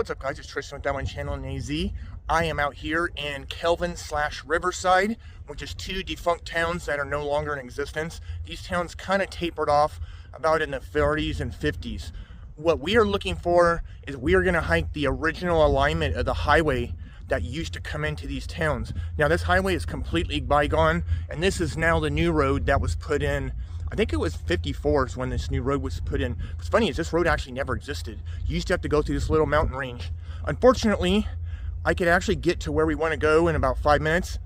What's up, guys? It's Tristan with That One Channel in AZ. I am out here in Kelvin/Riverside, which is two defunct towns that are no longer in existence. These towns kind of tapered off about in the 40s and 50s. What we are looking for is we are going to hike the original alignment of the highway that used to come into these towns. Now, this highway is completely bygone, and this is now the new road that was put in. I think it was 54s when this new road was put in. What's funny is this road actually never existed. You used to have to go through this little mountain range. Unfortunately, I could actually get to where we want to go in about 5 minutes,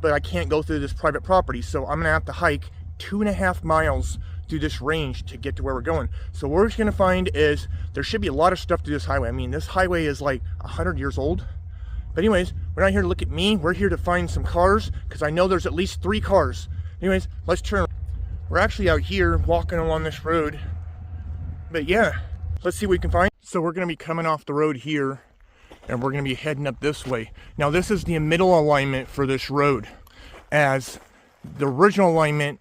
but I can't go through this private property, so I'm gonna have to hike 2.5 miles through this range to get to where we're going. So what we're just gonna find is there should be a lot of stuff through this highway. I mean, this highway is like 100 years old. But anyways, we're not here to look at me. We're here to find some cars, because I know there's at least 3 cars. Anyways, let's turn. We're actually out here walking along this road. But yeah, let's see what we can find. So we're gonna be coming off the road here, and we're gonna be heading up this way. Now this is the middle alignment for this road, as the original alignment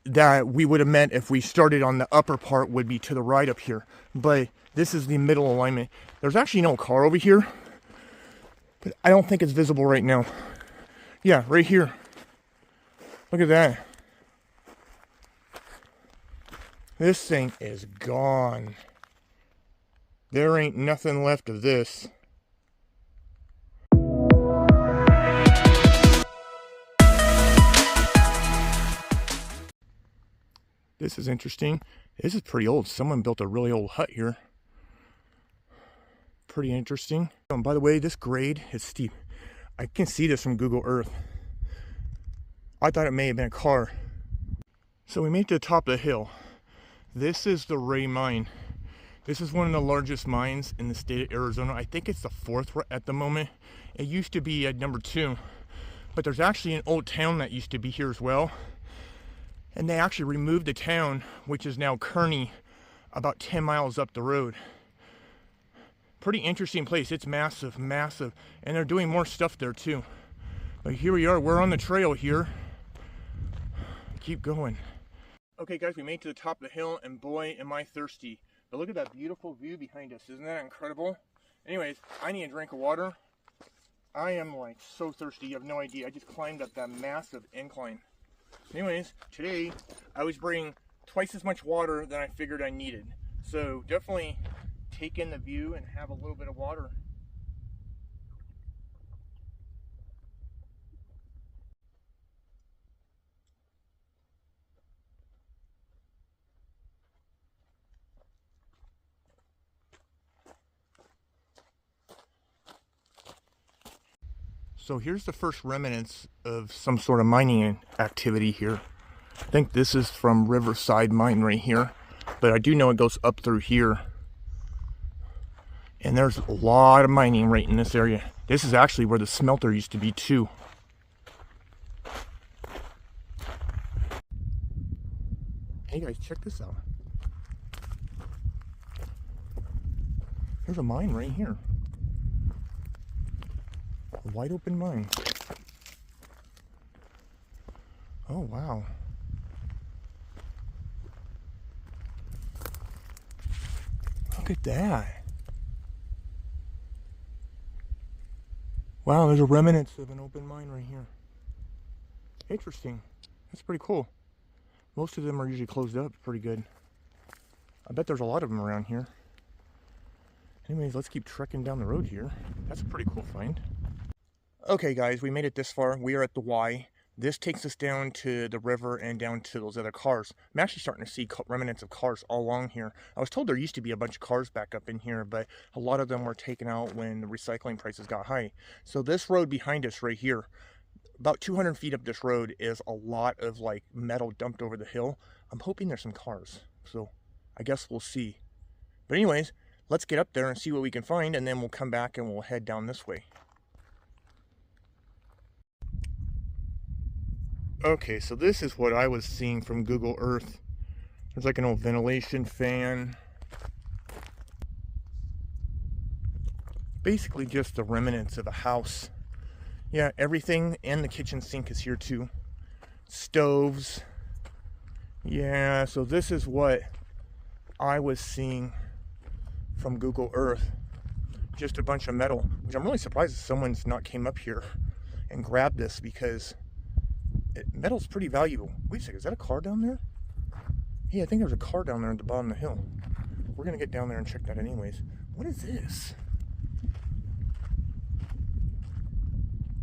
that we would have meant if we started on the upper part would be to the right up here. But this is the middle alignment. There's actually no car over here, but I don't think it's visible right now. Yeah, right here. Look at that. This thing is gone. There ain't nothing left of this. This is interesting. This is pretty old. Someone built a really old hut here. Pretty interesting. And by the way, this grade is steep. I can see this from Google Earth. I thought it may have been a car. So we made it to the top of the hill. This is the Ray mine. This is one of the largest mines in the state of Arizona. I think it's the 4th at the moment. It used to be at number 2. But there's actually an old town that used to be here as well. And they actually removed the town, which is now Kearney, about 10 miles up the road. Pretty interesting place. It's massive, massive. And they're doing more stuff there too. But here we are. We're on the trail here. Keep going. Okay guys, we made it to the top of the hill, and boy am I thirsty. But look at that beautiful view behind us. Isn't that incredible? Anyways, I need a drink of water. I am like so thirsty, you have no idea. I just climbed up that massive incline. Anyways, today I was bringing twice as much water than I figured I needed. So definitely take in the view and have a little bit of water. So here's the first remnants of some sort of mining activity here. I think this is from Riverside mine right here, but I do know it goes up through here. And there's a lot of mining right in this area. This is actually where the smelter used to be too. Hey guys, check this out. There's a mine right here. A wide open mine. Oh wow. Look at that. Wow, there's a remnants of an open mine right here. Interesting. That's pretty cool. Most of them are usually closed up pretty good. I bet there's a lot of them around here. Anyways, let's keep trekking down the road here. That's a pretty cool find. Okay guys, we made it this far. We are at the Y. This takes us down to the river and down to those other cars. I'm actually starting to see remnants of cars all along here. I was told there used to be a bunch of cars back up in here, but a lot of them were taken out when the recycling prices got high. So this road behind us right here, about 200 feet up this road, is a lot of like metal dumped over the hill. I'm hoping there's some cars, so I guess we'll see. But anyways, let's get up there and see what we can find, and then we'll come back and we'll head down this way. Okay, so this is what I was seeing from Google Earth. There's like an old ventilation fan. Basically just the remnants of a house. Yeah, everything and the kitchen sink is here too. Stoves. Yeah, so this is what I was seeing from Google Earth. just a bunch of metal, which I'm really surprised someone's not came up here and grabbed this, because metal's pretty valuable. Wait a second, is that a car down there? Yeah, I think there's a car down there at the bottom of the hill. We're gonna get down there and check that anyways. What is this?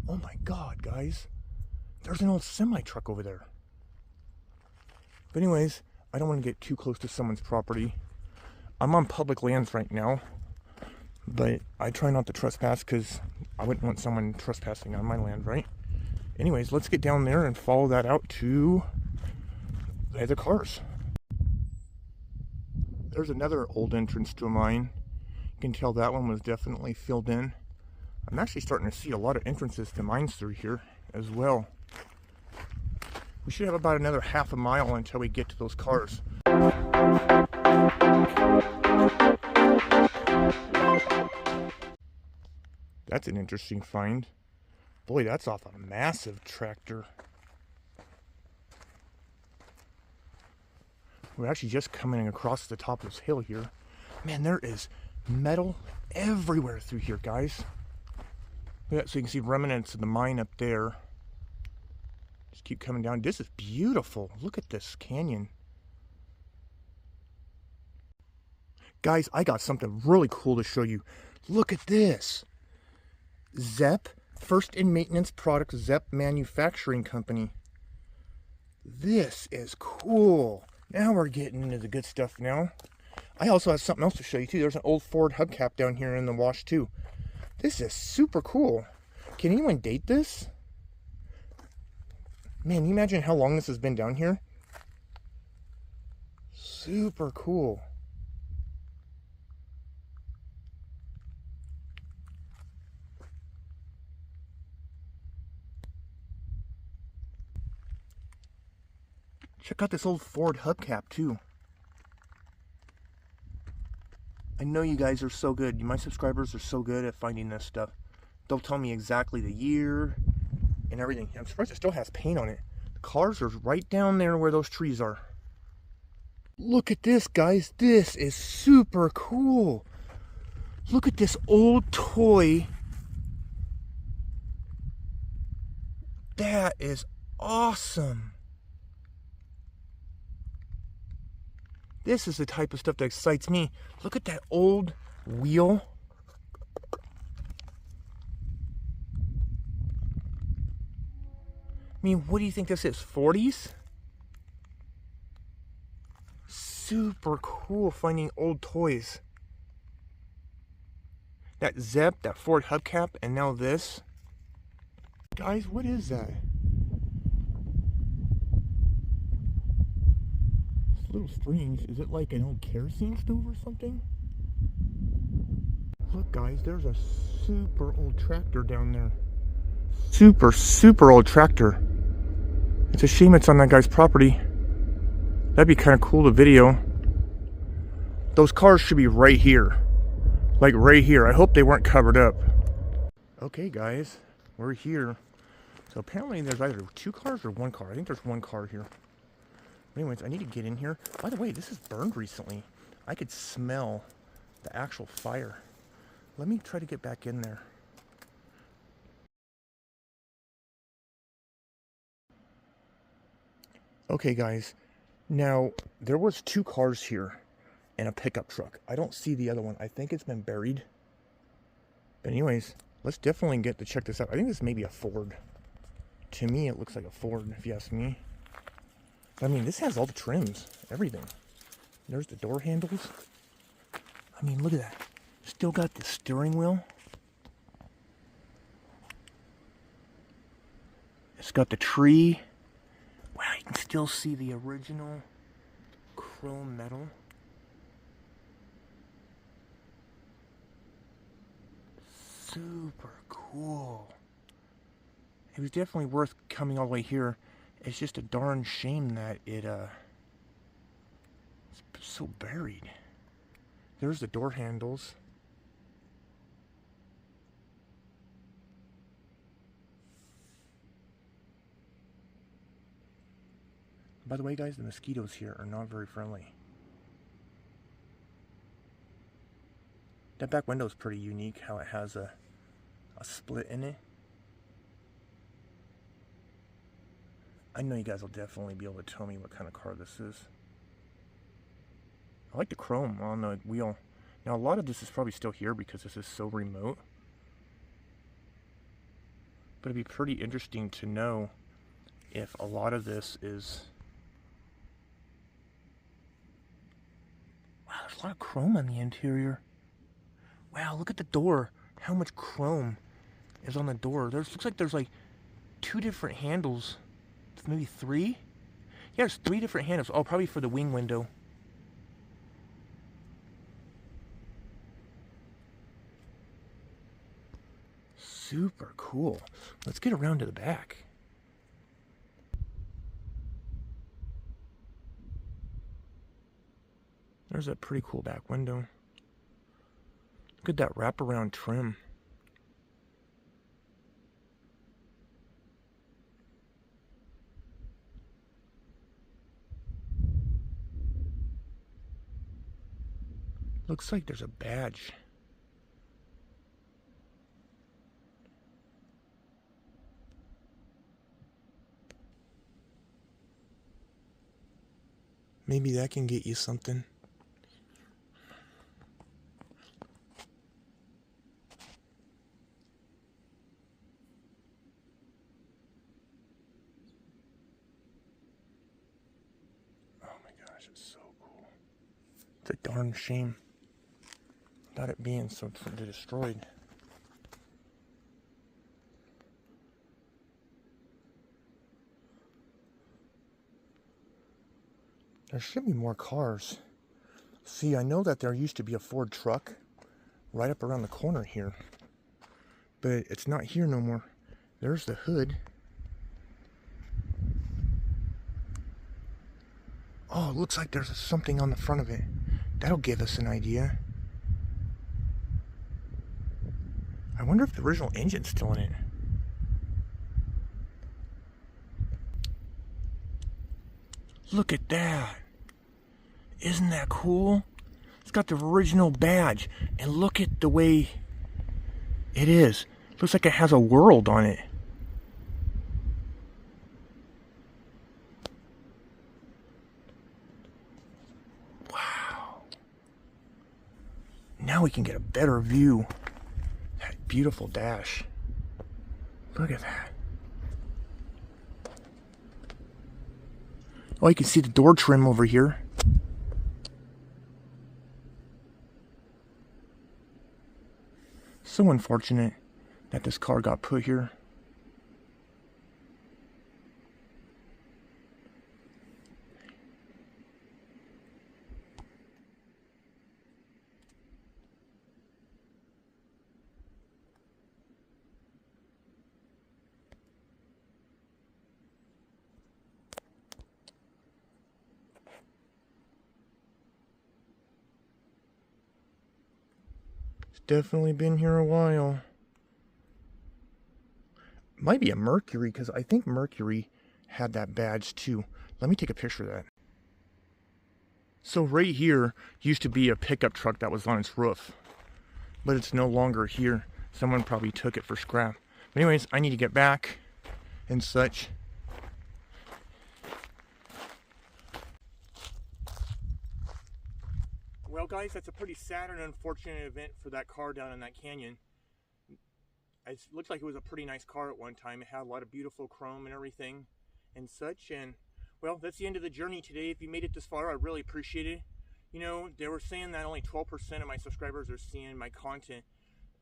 Oh my God, guys. There's an old semi-truck over there. But anyways, I don't want to get too close to someone's property. I'm on public lands right now, but I try not to trespass because I wouldn't want someone trespassing on my land, right? Anyways, let's get down there and follow that out to the other cars. There's another old entrance to a mine. You can tell that one was definitely filled in. I'm actually starting to see a lot of entrances to mines through here as well. We should have about another half a mile until we get to those cars. That's an interesting find. Boy, that's off a massive tractor. We're actually just coming across the top of this hill here. Man, there is metal everywhere through here, guys. Yeah, so you can see remnants of the mine up there. Just keep coming down. This is beautiful. Look at this canyon. Guys, I got something really cool to show you. Look at this. Zepp, First in Maintenance Products, Zepp Manufacturing Company. This is cool. Now we're getting into the good stuff now. I also have something else to show you too. There's an old Ford hubcap down here in the wash too. This is super cool. Can anyone date this? Man, can you imagine how long this has been down here? Super cool. Check out this old Ford hubcap too. I know you guys are so good. My subscribers are so good at finding this stuff. They'll tell me exactly the year and everything. I'm surprised it still has paint on it. The cars are right down there where those trees are. Look at this, guys. This is super cool. Look at this old toy. That is awesome. This is the type of stuff that excites me. Look at that old wheel. I mean, what do you think this is? 40s? Super cool finding old toys. That Zepp, that Ford hubcap, and now this. Guys, what is that? It's a little strange. Is it like an old kerosene stove or something? Look, guys, there's a super old tractor down there. Super old tractor. It's a shame it's on that guy's property. That'd be kind of cool to video. Those cars should be right here. Like right here. I hope they weren't covered up. Okay, guys, we're here. So apparently there's either 2 cars or 1 car. I think there's 1 car here. Anyways, I need to get in here. By the way, this is burned recently. I could smell the actual fire. Let me try to get back in there. Okay, guys. Now, there was 2 cars here and a pickup truck. I don't see the other one. I think it's been buried. But anyways, let's definitely get to check this out. I think this may be a Ford. To me, it looks like a Ford, if you ask me. I mean, this has all the trims, everything. There's the door handles. I mean, look at that. Still got the steering wheel. It's got the tree. Wow, you can still see the original chrome metal. Super cool. It was definitely worth coming all the way here. It's just a darn shame that it's so buried. There's the door handles. By the way, guys, the mosquitoes here are not very friendly. That back window is pretty unique, how it has a split in it. I know you guys will definitely be able to tell me what kind of car this is. I like the chrome on the wheel. Now a lot of this is probably still here because this is so remote. But it'd be pretty interesting to know if a lot of this is... Wow, there's a lot of chrome on the interior. Wow, look at the door. How much chrome is on the door. Looks like there's like 2 different handles. Maybe 3? Yeah, there's 3 different handles. Oh, probably for the wing window. Super cool. Let's get around to the back. There's that pretty cool back window. Look at that wraparound trim. Looks like there's a badge. Maybe that can get you something. Oh my gosh, it's so cool. It's a darn shame about it being so destroyed. There should be more cars. See, I know that there used to be a Ford truck right up around the corner here, but it's not here no more. There's the hood. Oh, it looks like there's something on the front of it. That'll give us an idea. I wonder if the original engine's still in it. Look at that. Isn't that cool? It's got the original badge. And look at the way it is. Looks like it has a world on it. Wow. Now we can get a better view. That beautiful dash. Look at that. Oh, you can see the door trim over here. So unfortunate that this car got put here. Definitely been here a while. Might be a Mercury, because I think Mercury had that badge too. Let me take a picture of that. So right here used to be a pickup truck that was on its roof, but it's no longer here. Someone probably took it for scrap. But anyways, I need to get back and such. Well guys, that's a pretty sad and unfortunate event for that car down in that canyon. It looked like it was a pretty nice car at one time. It had a lot of beautiful chrome and everything and such. And well, that's the end of the journey today. If you made it this far, I really appreciate it. You know, they were saying that only 12% of my subscribers are seeing my content.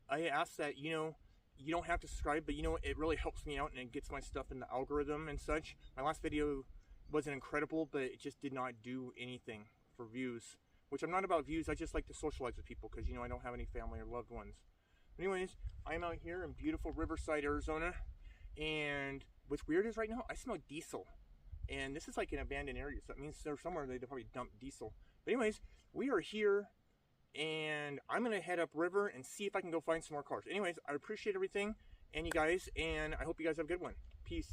I ask that, you know, you don't have to subscribe, but you know, it really helps me out and it gets my stuff in the algorithm and such. My last video wasn't incredible, but it just did not do anything for views. Which I'm not about views, I just like to socialize with people because, you know, I don't have any family or loved ones. Anyways, I'm out here in beautiful Riverside, Arizona, and what's weird is right now, I smell diesel. And this is like an abandoned area, so that means there's somewhere they probably dump diesel. But anyways, we are here, and I'm going to head up river and see if I can go find some more cars. Anyways, I appreciate everything, and you guys, and I hope you guys have a good one. Peace.